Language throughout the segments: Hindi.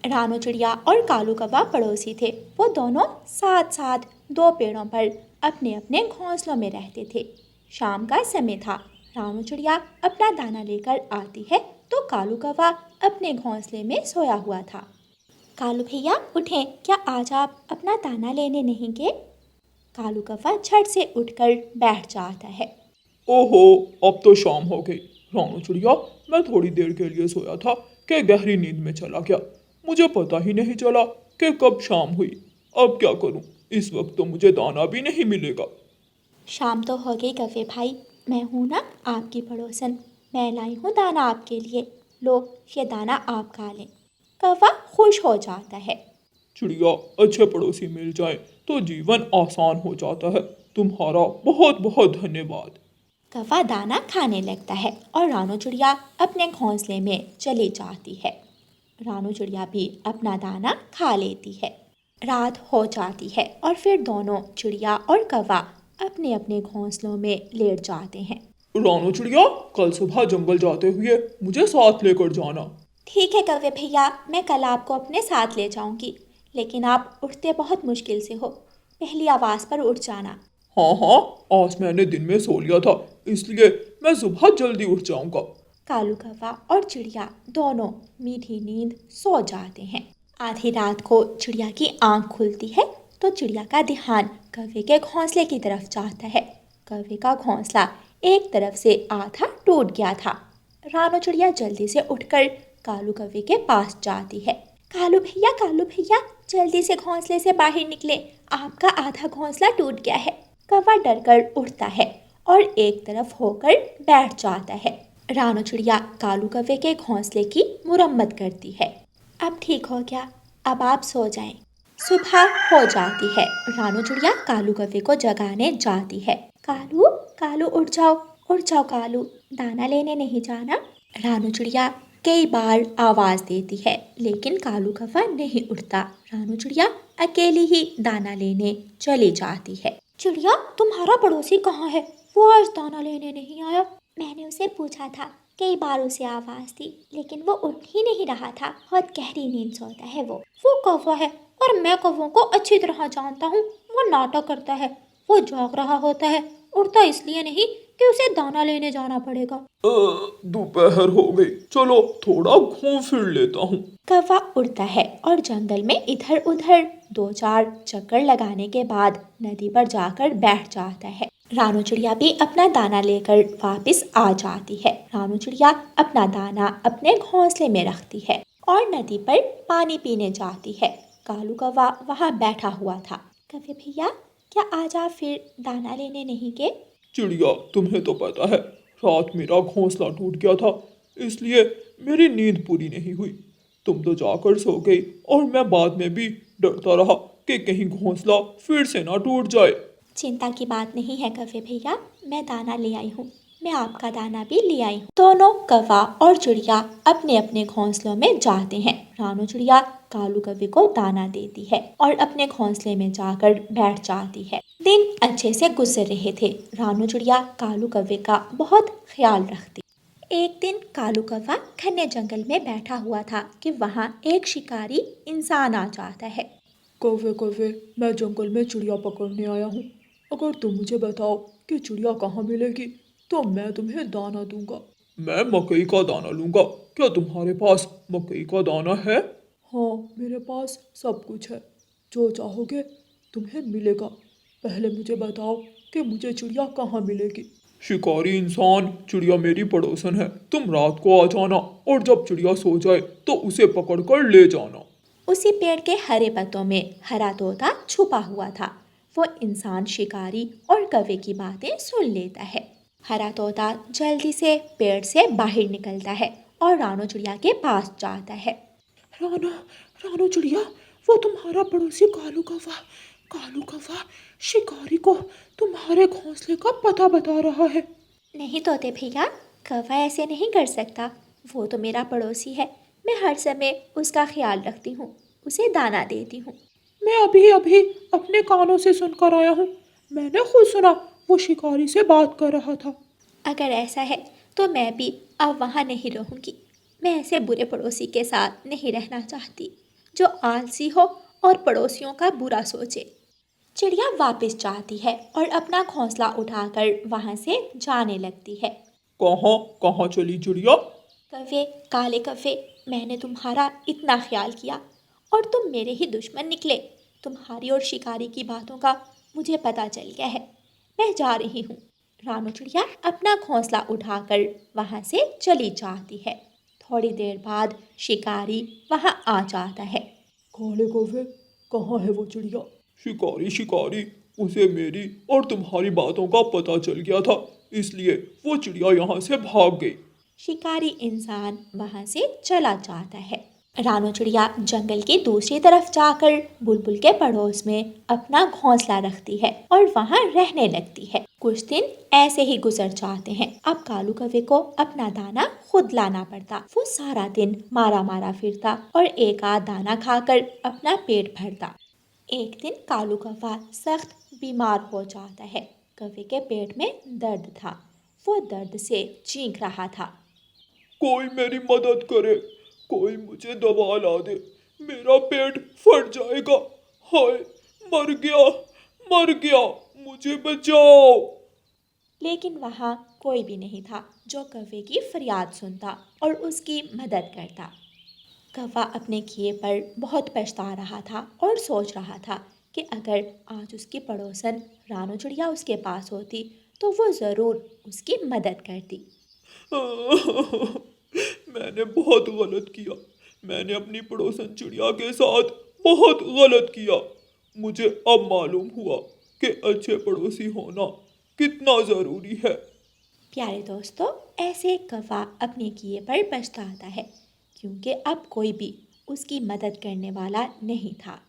रानू चिड़िया और कालू कौवा पड़ोसी थे। वो दोनों साथ साथ दो पेड़ों पर अपने अपने घोंसलों में रहते थे। शाम का समय था। रानू चिड़िया अपना दाना लेकर आती है तो कालू कौवा अपने घोंसले में सोया हुआ था। कालू भैया उठें, क्या आज आप अपना दाना लेने नहीं गए? कालू कौवा झट से उठकर बैठ जाता है। ओहो, अब तो शाम हो गई। रानू चिड़िया, मैं थोड़ी देर के लिए सोया था कि गहरी नींद में चला गया। मुझे पता ही नहीं चला कि कब शाम हुई। अब क्या करूं? इस वक्त तो मुझे दाना भी नहीं मिलेगा। शाम तो हो गई कौवे भाई, मैं हूँ ना आपकी पड़ोसन। मैं लाई हूँ दाना आपके लिए। लो, ये दाना आप खा लें। कौवा खुश हो जाता है। चिड़िया, अच्छे पड़ोसी मिल जाए तो जीवन आसान हो जाता है। तुम्हारा बहुत बहुत धन्यवाद। कौवा दाना खाने लगता है और रानू चिड़िया अपने घोंसले में चली जाती है। रानू चिड़िया भी अपना दाना खा लेती है। रात हो जाती है और फिर दोनों चिड़िया और कौवा अपने अपने घोंसलों में लेट जाते हैं। रानू चिड़िया, कल सुबह जंगल जाते हुए मुझे साथ लेकर जाना। ठीक है कौवे भैया, मैं कल आपको अपने साथ ले जाऊंगी, लेकिन आप उठते बहुत मुश्किल से हो। पहली आवाज़ पर उठ जाना। हाँ हाँ, आज मैंने दिन में सो लिया था, इसलिए मैं सुबह जल्दी उठ जाऊंगा। कालू कौवा और चिड़िया दोनों मीठी नींद सो जाते हैं। आधी रात को चिड़िया की आंख खुलती है तो चिड़िया का ध्यान कौवे के घोंसले की तरफ जाता है। कौवे का घोंसला एक तरफ से आधा टूट गया था। रानू चिड़िया जल्दी से उठकर कालू कौवे के पास जाती है। कालू भैया, जल्दी से घोंसले से बाहर निकले, आपका आधा घोंसला टूट गया है। कौवा डरकर उठता है और एक तरफ होकर बैठ जाता है। रानू चिड़िया कालू कौवे के घोंसले की मुरम्मत करती है। अब ठीक हो गया, अब आप सो जाएं। सुबह हो जाती है। रानू चिड़िया कालू कौवे को जगाने जाती है। कालू, कालू उठ जाओ कालू, दाना लेने नहीं जाना? रानू चिड़िया कई बार आवाज़ देती है लेकिन कालू कौवा नहीं उठता। रानू चिड़िया अकेली ही दाना लेने चली जाती है। चिड़िया, तुम्हारा पड़ोसी कहाँ है? वो आज दाना लेने नहीं आया। मैंने उसे पूछा था, कई बार उसे आवाज़ दी, लेकिन वो उठ ही नहीं रहा था। बहुत गहरी नींद सोता है वो कौवा है और मैं कौवों को अच्छी तरह जानता हूँ। वो नाटक करता है, वो जाग रहा होता है, उठता इसलिए नहीं कि उसे दाना लेने जाना पड़ेगा। दोपहर हो गई, चलो थोड़ा घूम फिर लेता हूँ। कौवा उड़ता है और जंगल में इधर उधर दो चार चक्कर लगाने के बाद नदी पर जाकर बैठ जाता है। रानू चिड़िया भी अपना दाना लेकर वापस आ जाती है। रानू चिड़िया अपना दाना अपने घोंसले में रखती है और नदी पर पानी पीने जाती है। कालू कौवा वहाँ बैठा हुआ था। कौवे भैया, क्या आज आप फिर दाना लेने नहीं गए? चिड़िया, तुम्हें तो पता है रात मेरा घोंसला टूट गया था, इसलिए मेरी नींद पूरी नहीं हुई। तुम तो जाकर सो गई और मैं बाद में भी डरता रहा कि कहीं घोंसला फिर से ना टूट जाए। चिंता की बात नहीं है कौवे भैया, मैं दाना ले आई हूँ। मैं आपका दाना भी ले आई हूँ। दोनों कौवा और चिड़िया अपने अपने घोंसलों में जाते हैं। रानू चिड़िया कालू कौवे को दाना देती है और अपने घोंसले में जाकर बैठ जाती है। दिन अच्छे से गुजर रहे थे। रानू चिड़िया कालू कौवे का बहुत ख्याल रखती। एक दिन कालू कौवा घने जंगल में बैठा हुआ था कि वहाँ एक शिकारी इंसान आ जाता है। कौवे कौवे, मैं जंगल में चिड़िया पकड़ने आया हूँ। अगर तुम मुझे बताओ कि चिड़िया कहाँ मिलेगी तो मैं तुम्हें दाना दूंगा। मैं मकई का दाना लूंगा। क्या तुम्हारे पास मकई का दाना है? हाँ, मेरे पास सब कुछ है। जो चाहोगे तुम्हें मिलेगा। पहले मुझे बताओ कि मुझे चिड़िया कहाँ मिलेगी। शिकारी इंसान, चिड़िया मेरी पड़ोसन है। तुम रात को आ जाना और जब चिड़िया सो जाए तो उसे पकड़कर ले जाना। उसी पेड़ के हरे पत्तों में हरा तोता छुपा हुआ था। वो इंसान शिकारी और कौवे की बातें सुन लेता है। हरा तोता जल्दी से पेड़ से बाहर निकलता है और रानू चिड़िया के पास जाता है। रानू, रानू चिड़िया, वो तुम्हारा पड़ोसी कालू कौवा शिकारी को तुम्हारे घोंसले का पता बता रहा है। नहीं तोते भैया, कौवा ऐसे नहीं कर सकता। वो तो मेरा पड़ोसी है। मैं हर समय उसका ख्याल रखती हूँ, उसे दाना देती हूँ। मैं अभी अभी अपने कानों से सुनकर आया हूँ। मैंने खुद सुना, वो शिकारी से बात कर रहा था। अगर ऐसा है तो मैं भी अब वहाँ नहीं रहूँगी। मैं ऐसे बुरे पड़ोसी के साथ नहीं रहना चाहती। जो आलसी हो और पड़ोसियों का बुरा सोचे। चिड़िया वापस जाती है और अपना घोंसला उठाकर वहां से जाने लगती है। कहाँ कहाँ चली चिड़िया? कव्वे, काले कव्वे, मैंने तुम्हारा इतना ख्याल किया और तुम मेरे ही दुश्मन निकले। तुम्हारी और शिकारी की बातों का मुझे पता चल गया है। मैं जा रही हूँ। रानू चिड़िया अपना घोंसला उठाकर वहाँ से चली जाती है। थोड़ी देर बाद शिकारी वहाँ आ जाता है। काले कौवे, कहाँ है वो चिड़िया? शिकारी शिकारी, उसे मेरी और तुम्हारी बातों का पता चल गया था, इसलिए वो चिड़िया यहाँ से भाग गई। शिकारी इंसान वहां से चला जाता है। रानू चिड़िया जंगल की दूसरी तरफ जाकर बुलबुल के पड़ोस में अपना घोंसला रखती है और वहां रहने लगती है। कुछ दिन ऐसे ही गुजर जाते हैं। अब कालू कौवे को अपना दाना खुद लाना पड़ता। वो सारा दिन मारा मारा फिरता और एक आध दाना खाकर अपना पेट भरता। एक दिन कालू कौवा सख्त बीमार हो जाता है। कौवे के पेट में दर्द था। वो दर्द से चीख रहा था। कोई मेरी मदद करे, कोई मुझे दवा ला दे, मेरा पेट फट जाएगा। हाय, मर गया, मर गया, मुझे बचाओ। लेकिन वहाँ कोई भी नहीं था जो कौवे की फरियाद सुनता और उसकी मदद करता। कौवा अपने किए पर बहुत पछता रहा था और सोच रहा था कि अगर आज उसकी पड़ोसन रानू चिड़िया उसके पास होती तो वो ज़रूर उसकी मदद करती। मैंने बहुत गलत किया, मैंने अपनी पड़ोसन चिड़िया के साथ बहुत गलत किया। मुझे अब मालूम हुआ कि अच्छे पड़ोसी होना कितना ज़रूरी है। प्यारे दोस्तों, ऐसे कौवा अपने किए पर पछताता है क्योंकि अब कोई भी उसकी मदद करने वाला नहीं था।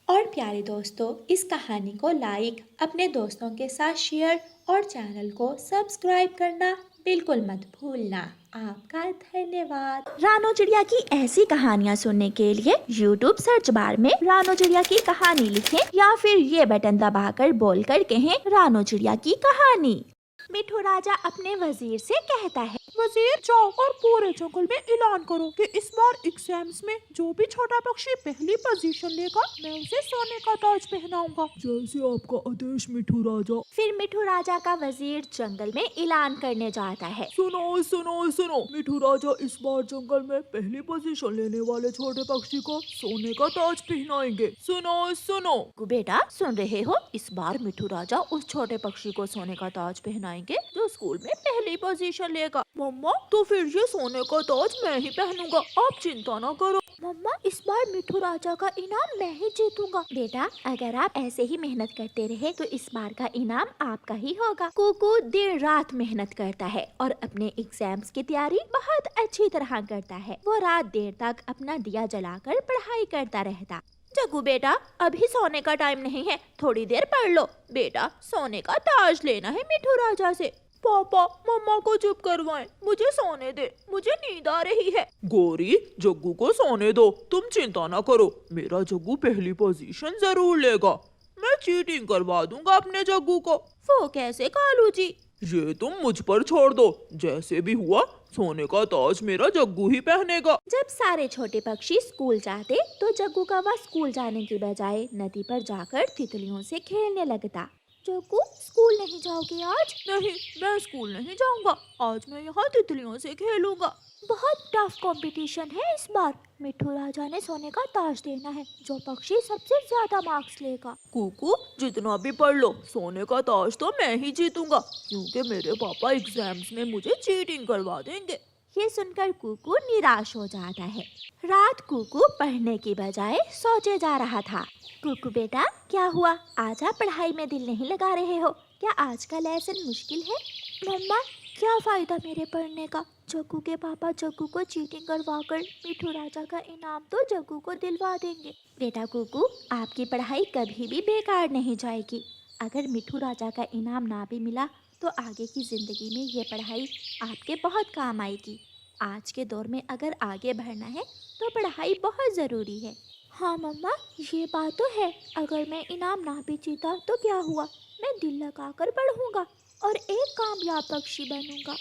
और प्यारे दोस्तों, इस कहानी को लाइक, अपने दोस्तों के साथ शेयर और चैनल को सब्सक्राइब करना बिल्कुल मत भूलना। आपका धन्यवाद। रानो चिड़िया की ऐसी कहानियाँ सुनने के लिए YouTube सर्च बार में रानो चिड़िया की कहानी लिखें या फिर ये बटन दबाकर बोलकर कहें रानो चिड़िया की कहानी। मिठू राजा अपने वजीर से कहता है, वजीर, जाओ और पूरे जंगल में ऐलान करो कि इस बार एग्जाम्स में जो भी छोटा पक्षी पहली पोजीशन लेगा मैं उसे सोने का ताज पहनाऊंगा। जैसे आपका आदेश मिठू राजा। फिर मिठू राजा का वजीर जंगल में ऐलान करने जाता है। सुनो सुनो सुनो, मिठू राजा इस बार जंगल में पहली पोजीशन लेने वाले छोटे पक्षी को सोने का ताज पहनाएंगे। सुनो सुनो। बेटा, सुन रहे हो? इस बार मिठू राजा उस छोटे पक्षी को सोने का ताज पहनाएंगे जो स्कूल में पहली पोजीशन लेगा। मम्मा, तो फिर ये सोने का ताज मैं ही पहनूंगा, आप चिंता ना करो। मम्मा, इस बार मिठू राजा का इनाम मैं ही जीतूंगा। बेटा, अगर आप ऐसे ही मेहनत करते रहे तो इस बार का इनाम आपका ही होगा। कुकू दिन रात मेहनत करता है और अपने एग्जाम्स की तैयारी बहुत अच्छी तरह करता है। वो रात देर तक अपना दिया जलाकर पढ़ाई करता रहता। जग्गू बेटा, अभी सोने का टाइम नहीं है, थोड़ी देर पढ़ लो। बेटा, सोने का ताज लेना है मिठू राजा से। पापा, मम्मा को चुप करवाएं, मुझे सोने दे, मुझे नींद आ रही है। गौरी, जग्गू को सोने दो, तुम चिंता ना करो, मेरा जग्गू पहली पोजीशन जरूर लेगा। मैं चीटिंग करवा दूंगा अपने जग्गू को। वो कैसे कालू जी? ये तुम मुझ पर छोड़ दो, जैसे भी हुआ सोने का ताज मेरा जग्गू ही पहनेगा। जब सारे छोटे पक्षी स्कूल जाते तो जग्गू कौवा स्कूल जाने की बजाय नदी पर जाकर तितलियों से खेलने लगता। जग्गू, स्कूल नहीं जाओगे आज? नहीं, मैं स्कूल नहीं जाऊंगा, आज मैं यहाँ तितलियों से खेलूंगा। बहुत टफ कंपटीशन है इस बार। मिठू राजा ने सोने का ताज देना है जो पक्षी सबसे ज्यादा मार्क्स लेगा। कुकू, जितना भी पढ़ लो, सोने का ताज तो मैं ही जीतूंगा, क्योंकि मेरे पापा एग्जाम्स में मुझे चीटिंग करवा देंगे। ये सुनकर कुकू निराश हो जाता है। रात कुकू पढ़ने की बजाय सोचे जा रहा था। कुकू बेटा, क्या हुआ? आज आप पढ़ाई में दिल नहीं लगा रहे हो? क्या आज का लेसन मुश्किल है? मम्मा, क्या फायदा मेरे पढ़ने का? जग्गू के पापा जग्गू को चीटिंग करवाकर मिठू राजा का इनाम तो जग्गू को दिलवा देंगे। बेटा कुकू, आपकी पढ़ाई कभी भी बेकार नहीं जाएगी। अगर मिठू राजा का इनाम ना भी मिला तो आगे की जिंदगी में ये पढ़ाई आपके बहुत काम आएगी। आज के दौर में अगर आगे बढ़ना है तो पढ़ाई बहुत ज़रूरी है। हाँ मम्मा, ये बात तो है। अगर मैं इनाम ना भी जीता तो क्या हुआ, मैं दिल लगाकर पढ़ूंगा और एक कामयाब पक्षी बनूंगा।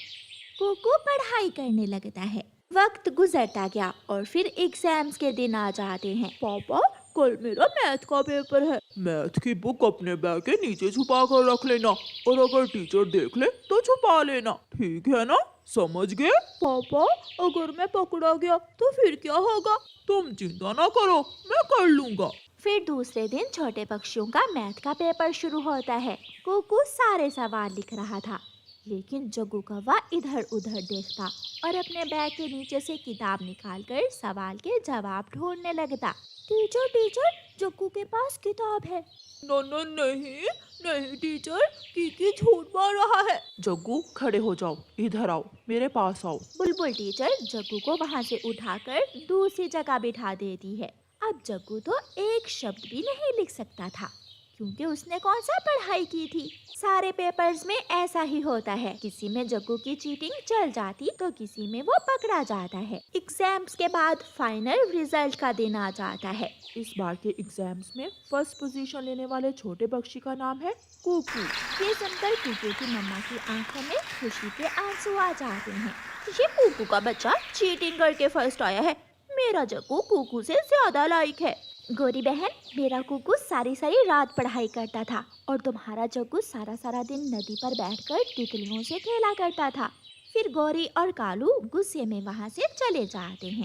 कुकू पढ़ाई करने लगता है। वक्त गुजरता गया और फिर एग्जाम्स के दिन आ जाते हैं। पापा, कल मेरा मैथ का पेपर है। मैथ की बुक अपने बैग के नीचे छुपा कर रख लेना, और अगर टीचर देख ले तो छुपा लेना, ठीक है ना? समझ गए? पापा, अगर मैं पकड़ा गया तो फिर क्या होगा? तुम चिंता ना करो, मैं कर लूँगा। फिर दूसरे दिन छोटे पक्षियों का मैथ का पेपर शुरू होता है। कुकू सारे सवाल लिख रहा था, लेकिन जग्गू कौवा इधर उधर देखता और अपने बैग के नीचे से किताब निकालकर सवाल के जवाब ढूंढने लगता। टीचर टीचर, जग्गू के पास किताब है। नहीं नहीं टीचर, कीकी झूठ बोल रहा है। जग्गू, खड़े हो जाओ, इधर आओ, मेरे पास आओ। बुलबुल टीचर जग्गू को वहाँ से उठाकर दूसरी जगह बिठा देती है। अब जग्गू तो एक शब्द भी नहीं लिख सकता था, क्योंकि उसने कौन सा पढ़ाई की थी। सारे पेपर्स में ऐसा ही होता है, किसी में जग्गू की चीटिंग चल जाती तो किसी में वो पकड़ा जाता है। एग्जाम्स के बाद फाइनल रिजल्ट का दिन आ जाता है। इस बार के एग्जाम्स में फर्स्ट पोजीशन लेने वाले छोटे पक्षी का नाम है कुकू। ये सुनकर कुकू की मम्मा की आंखों में खुशी के आंसू आ जाते हैं। ये कुकू का बच्चा चीटिंग करके फर्स्ट आया है। मेरा जग्गू कुकू से ज्यादा लायक है। गोरी बहन, मेरा कुकू सारी सारी रात पढ़ाई करता था और तुम्हारा जग्गू सारा सारा दिन नदी पर बैठकर तितलियों से खेला करता था। फिर गौरी और कालू गुस्से में वहाँ से चले जाते हैं।